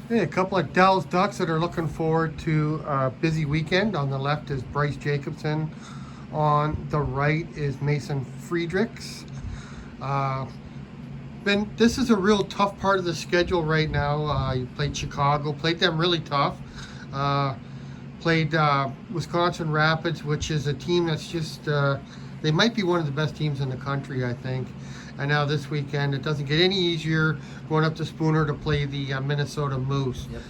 Hey, a couple of Dallas Ducks that are looking forward to a busy weekend. On the left is Bryce Jacobsen. On the right is Mason Friedrichs. Uh, this is a real tough part of the schedule right now. You played Chicago, played them really tough. Uh, Played Wisconsin Rapids, which is a team that's just, they might be one of the best teams in the country, I think. And now this weekend, it doesn't get any easier going up to Spooner to play the Minnesota Moose. Yep.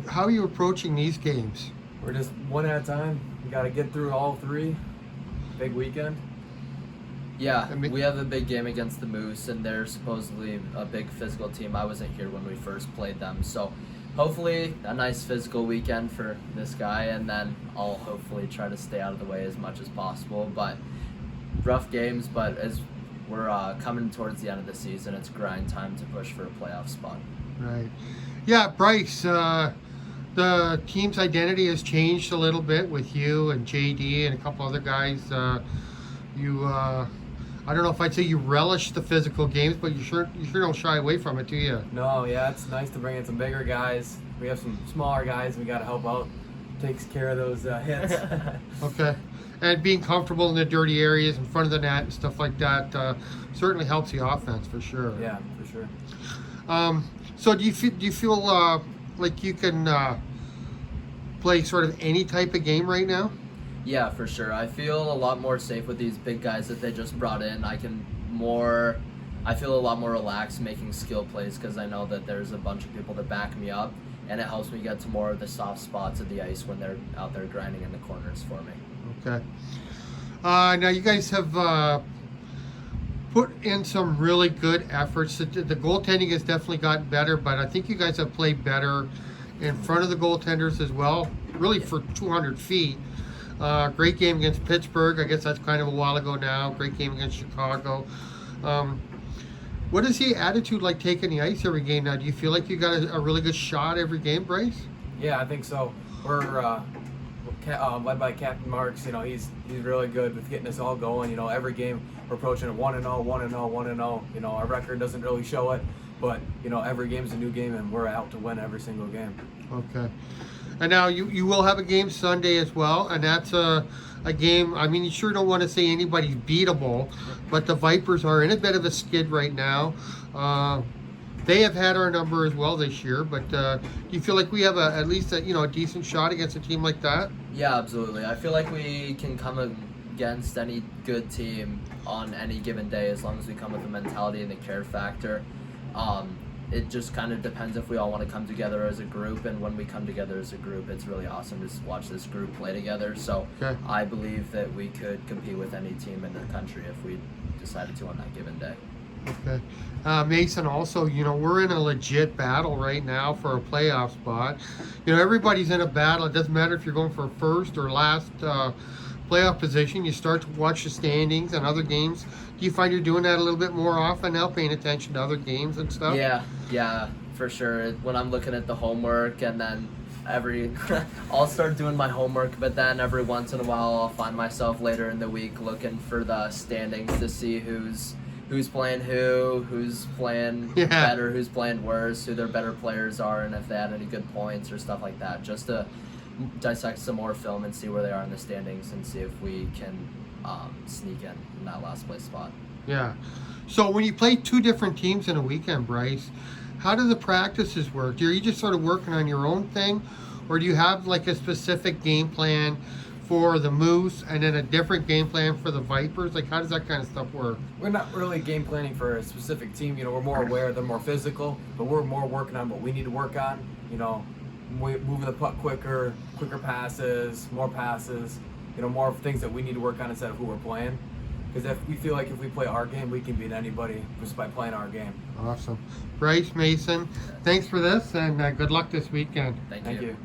How are you approaching these games? We're just one at a time. We got to get through all three. Big weekend. Yeah, I mean- we have a big game against the Moose, and they're supposedly a big physical team. I wasn't here when we first played them, so hopefully a nice physical weekend for this guy, and then I'll hopefully try to stay out of the way as much as possible. But rough games, but as we're coming towards the end of the season, it's grind time to push for a playoff spot. Right. Yeah, Bryce, the team's identity has changed a little bit with you and JD and a couple other guys. I don't know if I'd say you relish the physical games, but you sure don't shy away from it, do you? No, yeah, it's nice to bring in some bigger guys. We have some smaller guys we got to help out. Takes care of those hits. Okay. And being comfortable in the dirty areas in front of the net and stuff like that certainly helps the offense for sure. Yeah, for sure. So do you feel like you can play sort of any type of game right now? Yeah, for sure. I feel a lot more safe with these big guys that they just brought in. I feel a lot more relaxed making skill plays because I know that there's a bunch of people that back me up, and it helps me get to more of the soft spots of the ice when they're out there grinding in the corners for me. Okay. Now you guys have put in some really good efforts. The goaltending has definitely gotten better, but I think you guys have played better in front of the goaltenders as well, really for 200 feet. Great game against Pittsburgh. I guess that's kind of a while ago now. Great game against Chicago. What is the attitude like taking the ice every game now? Do you feel like you got a really good shot every game, Bryce? Yeah, I think so. We're led by Captain March. You know, he's really good with getting us all going. You know, every game we're approaching it 1-0, 1-0, 1-0. You know, our record doesn't really show it, but you know, every game's a new game, and we're out to win every single game. Okay. And now you will have a game Sunday as well, and that's a game. I mean, you sure don't want to say anybody's beatable, but the Vipers are in a bit of a skid right now. They have had our number as well this year, but do you feel like we have at least a decent shot against a team like that? Yeah, absolutely. I feel like we can come against any good team on any given day as long as we come with the mentality and the care factor. It just kind of depends if we all want to come together as a group, and when we come together as a group, it's really awesome to watch this group play together. So Okay. I believe that we could compete with any team in the country if we decided to on that given day. Okay. Mason, also, we're in a legit battle right now for a playoff spot. Everybody's in a battle. It doesn't matter if you're going for first or last playoff position. You start to watch the standings and other games. Do you find you're doing that a little bit more often now, paying attention to other games and stuff? Yeah, for sure. When I'm looking at the homework, and then I'll start doing my homework, but then every once in a while I'll find myself later in the week looking for the standings to see who's playing who's playing better, who's playing worse, who their better players are, and if they had any good points or stuff like that, just to dissect some more film and see where they are in the standings and see if we can sneak in that last place spot. Yeah. So when you play two different teams in a weekend, Bryce, how do the practices work? Are you just sort of working on your own thing, or do you have like a specific game plan for the Moose and then a different game plan for the Vipers? Like, how does that kind of stuff work? We're not really game planning for a specific team. You know, we're more aware they're more physical, but we're more working on what we need to work on. You know, moving the puck quicker passes, more passes. You know, more things that we need to work on instead of who we're playing. Because if we feel like if we play our game, we can beat anybody just by playing our game. Awesome. Bryce, Mason, thanks for this, and good luck this weekend. Thank Thank you. you.